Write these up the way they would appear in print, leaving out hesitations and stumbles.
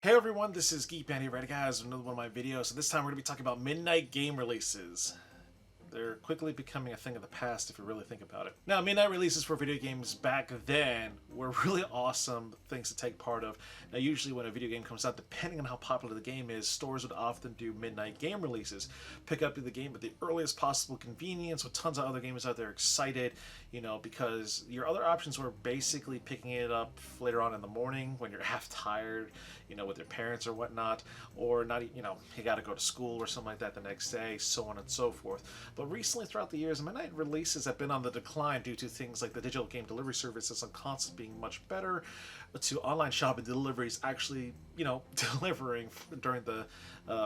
Hey everyone, this is Geek Panda here, guys, with another one of my videos. So this time we're going to be talking about midnight game releases. They're quickly becoming a thing of the past if you really think about it. Now, midnight releases for video games back then were really awesome things to take part of. Now, usually when a video game comes out, depending on how popular the game is, stores would often do midnight game releases. Pick up the game at the earliest possible convenience with tons of other gamers out there excited, because your other options were basically picking it up later on in the morning when you're half tired, with your parents or whatnot, or not, you got to go to school or something like that the next day, so on and so forth. But recently, throughout the years, midnight releases have been on the decline due to things like the digital game delivery services on consoles being much better, to online shopping deliveries actually, delivering during the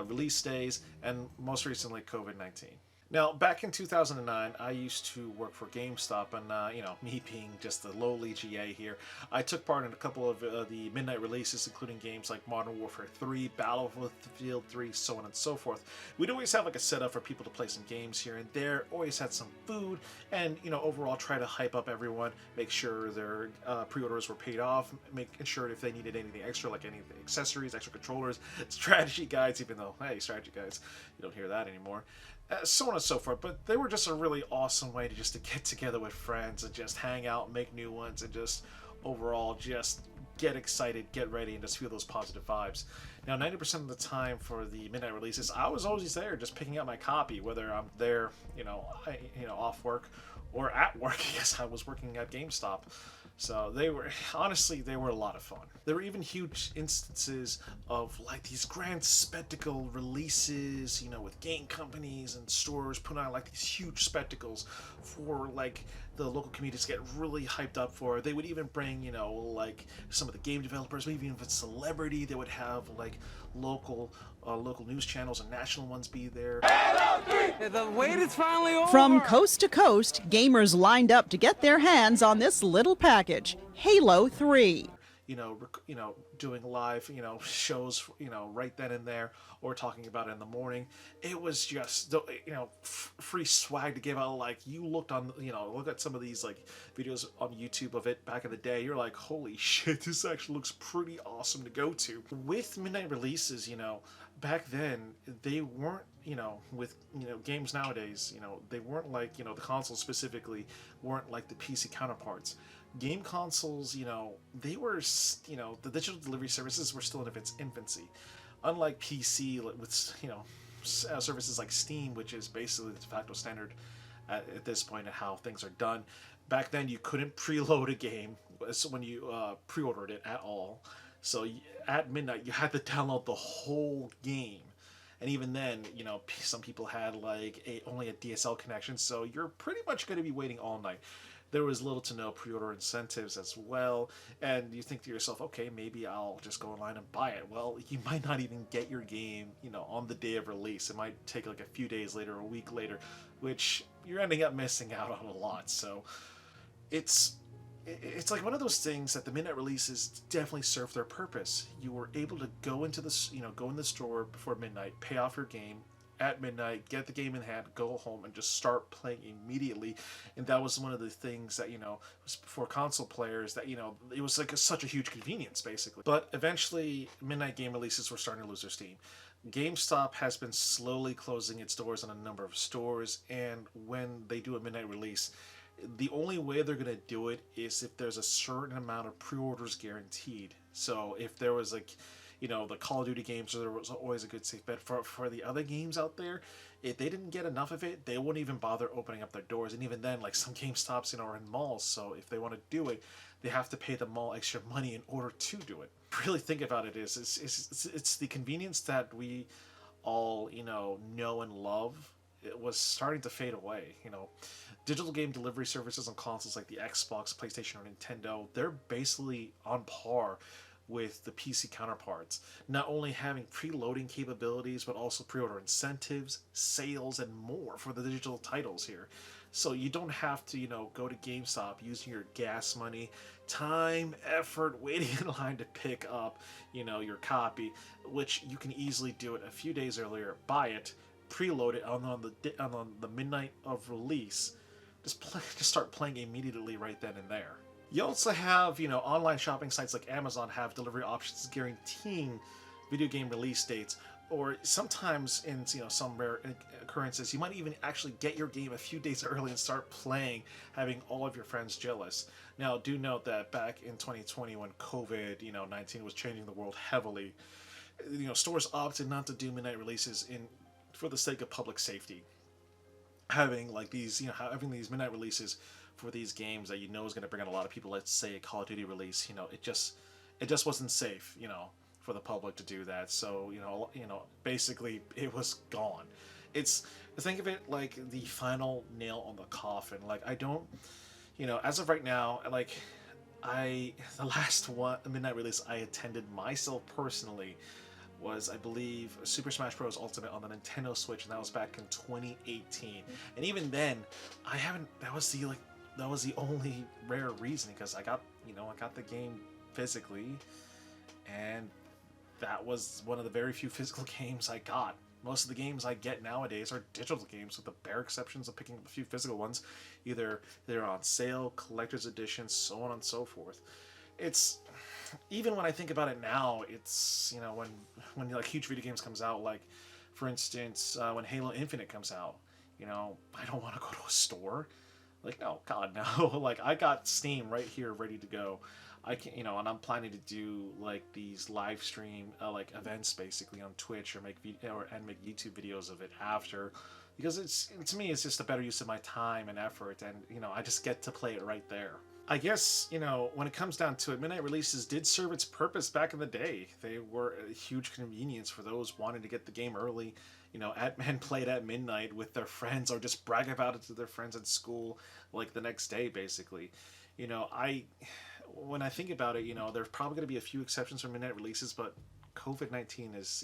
release days, and most recently, COVID-19. Now, back in 2009, I used to work for GameStop, and me being just a lowly GA here, I took part in a couple of the midnight releases, including games like Modern Warfare 3, Battlefield 3, so on and so forth. We'd always have like a setup for people to play some games here and there. Always had some food, and overall try to hype up everyone, make sure their pre-orders were paid off, making sure if they needed anything extra, like any accessories, extra controllers, strategy guides. Even though, hey, strategy guides, you don't hear that anymore. So on and so forth. But they were just a really awesome way to get together with friends and just hang out, make new ones, and just overall just get excited, get ready, and just feel those positive vibes. Now, 90% of the time for the midnight releases, I was always there, just picking up my copy, whether I'm there, off work or at work. I guess I was working at GameStop. So they were, honestly, they were a lot of fun. There were even huge instances of like these grand spectacle releases, with game companies and stores putting on like these huge spectacles for like the local communities to get really hyped up for. They would even bring, like some of the game developers, maybe even if it's celebrity, they would have like local news channels and national ones be there. The wait is finally over! From coast to coast, gamers lined up to get their hands on this little package, Halo 3. Doing live, shows, right then and there, or talking about it in the morning. It was just, free swag to give out. Like, you looked on, look at some of these, like, videos on YouTube of it back in the day. You're like, holy shit, this actually looks pretty awesome to go to. With midnight releases, back then, they weren't, with, games nowadays, they weren't like, the consoles specifically weren't like the PC counterparts. Game consoles, they were, the digital delivery services were still in its infancy. Unlike PC with, services like Steam, which is basically the de facto standard at this point of how things are done. Back then, you couldn't preload a game when you pre-ordered it at all. So at midnight, you had to download the whole game. And even then, some people had like only a DSL connection, so you're pretty much going to be waiting all night. There was little to no pre-order incentives as well, and you think to yourself, okay, maybe I'll just go online and buy it. Well, you might not even get your game, on the day of release. It might take like a few days later, a week later, which you're ending up missing out on a lot. So it's like one of those things that the midnight releases definitely serve their purpose. You were able to go into the go in the store before midnight, pay off your game at midnight, get the game in hand, go home, and just start playing immediately. And that was one of the things that was for console players that it was like such a huge convenience basically. But eventually, midnight game releases were starting to lose their steam. GameStop has been slowly closing its doors on a number of stores, and when they do a midnight release, the only way they're going to do it is if there's a certain amount of pre-orders guaranteed. So if there was like, the Call of Duty games, there was always a good safe bet. For the other games out there, if they didn't get enough of it, they wouldn't even bother opening up their doors. And even then, like some GameStops, are in malls, so if they want to do it, they have to pay the mall extra money in order to do it. Really think about it, it's the convenience that we all, know and love. It was starting to fade away. Digital game delivery services on consoles like the Xbox, PlayStation, or Nintendo, they're basically on par with the PC counterparts, not only having preloading capabilities, but also pre-order incentives, sales, and more for the digital titles here. So you don't have to, go to GameStop using your gas money, time, effort, waiting in line to pick up, your copy, which you can easily do it a few days earlier, buy it, preload it on the midnight of release, just start playing immediately right then and there. You also have, online shopping sites like Amazon have delivery options guaranteeing video game release dates, or sometimes in some rare occurrences, you might even actually get your game a few days early and start playing, having all of your friends jealous. Now, do note that back in 2020, when COVID-19 was changing the world heavily, stores opted not to do midnight releases for the sake of public safety. Having having these midnight releases for these games that is going to bring in a lot of people. Let's say a Call of Duty release, it just wasn't safe, for the public to do that. So basically it was gone. It's, think of it like the final nail on the coffin. Like, I don't, as of right now, like, the last midnight release I attended myself personally was, I believe, Super Smash Bros. Ultimate on the Nintendo Switch, and that was back in 2018. And even then, that was the only rare reason, because I got the game physically, and that was one of the very few physical games I got. Most of the games I get nowadays are digital games, with the bare exceptions of picking up a few physical ones. Either they're on sale, collector's editions, so on and so forth. It's, even when I think about it now, it's, when like huge video games comes out, like, for instance, when Halo Infinite comes out, I don't want to go to a store. Like, no, God, no. Like, I got Steam right here ready to go. I can, and I'm planning to do like these live stream like events basically on Twitch, or make YouTube videos of it after, because to me it's just a better use of my time and effort, and I just get to play it right there. I guess, when it comes down to it, midnight releases did serve its purpose back in the day. They were a huge convenience for those wanting to get the game early, and play it at midnight with their friends, or just brag about it to their friends at school, like the next day, basically. When I think about it, there's probably going to be a few exceptions for midnight releases, but COVID-19 is,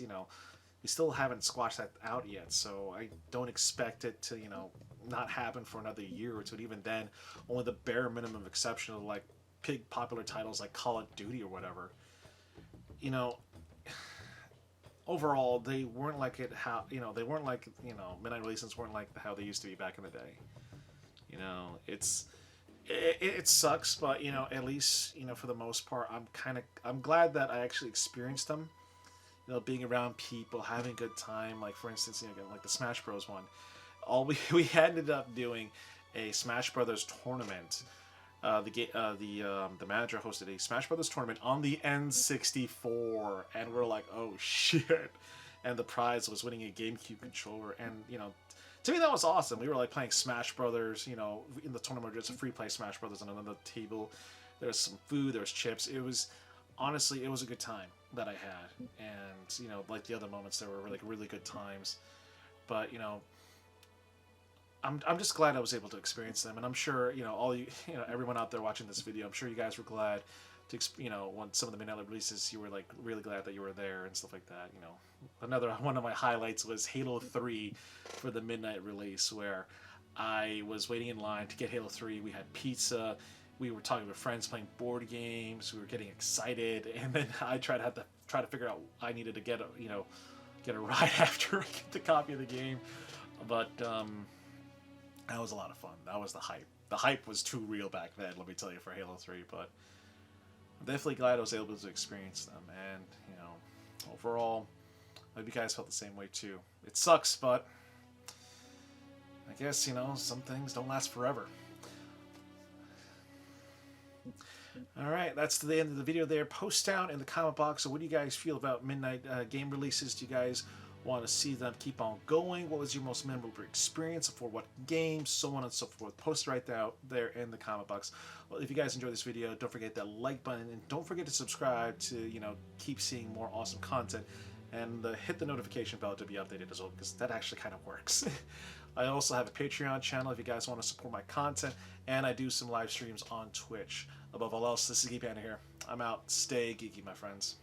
we still haven't squashed that out yet, so I don't expect it to, not happen for another year or two. And even then, only the bare minimum exception of like big popular titles like Call of Duty or whatever. Overall, they weren't like midnight releases weren't like how they used to be back in the day. It sucks, but at least for the most part, I'm glad that I actually experienced them. Being around people, having a good time. Like, for instance, like the Smash Bros. One. We ended up doing a Smash Brothers tournament. The manager hosted a Smash Brothers tournament on the N64, and we're like, oh shit! And the prize was winning a GameCube controller, and to me that was awesome. We were like playing Smash Brothers, in the tournament. It's a free play Smash Brothers on another table. There was some food, there was chips. It was honestly, it was a good time that I had, and like the other moments, there were like really good times. But I'm just glad I was able to experience them, and I'm sure all everyone out there watching this video, I'm sure you guys were glad to when some of the midnight releases, you were like really glad that you were there and stuff like that. Another one of my highlights was Halo 3 for the midnight release, where I was waiting in line to get Halo 3. We had pizza, we were talking with friends, playing board games, we were getting excited, and then I tried to figure out I needed to get a ride after I get the copy of the game. But that was a lot of fun. That was the hype. The hype was too real back then, let me tell you, for Halo 3. But I'm definitely glad I was able to experience them. And, overall, I hope you guys felt the same way too. It sucks, but I guess, some things don't last forever. Alright, that's the end of the video there. Post down in the comment box, so what do you guys feel about midnight game releases? Do you guys want to see them keep on going? What was your most memorable experience for what games, so on and so forth? Post right there in the comment box. Well, if you guys enjoyed this video, don't forget that like button, and don't forget to subscribe to keep seeing more awesome content, and hit the notification bell to be updated as well, because that actually kind of works. I also have a Patreon channel if you guys want to support my content, and I do some live streams on Twitch. Above all else, this is Panda here. I'm out. Stay geeky, my friends.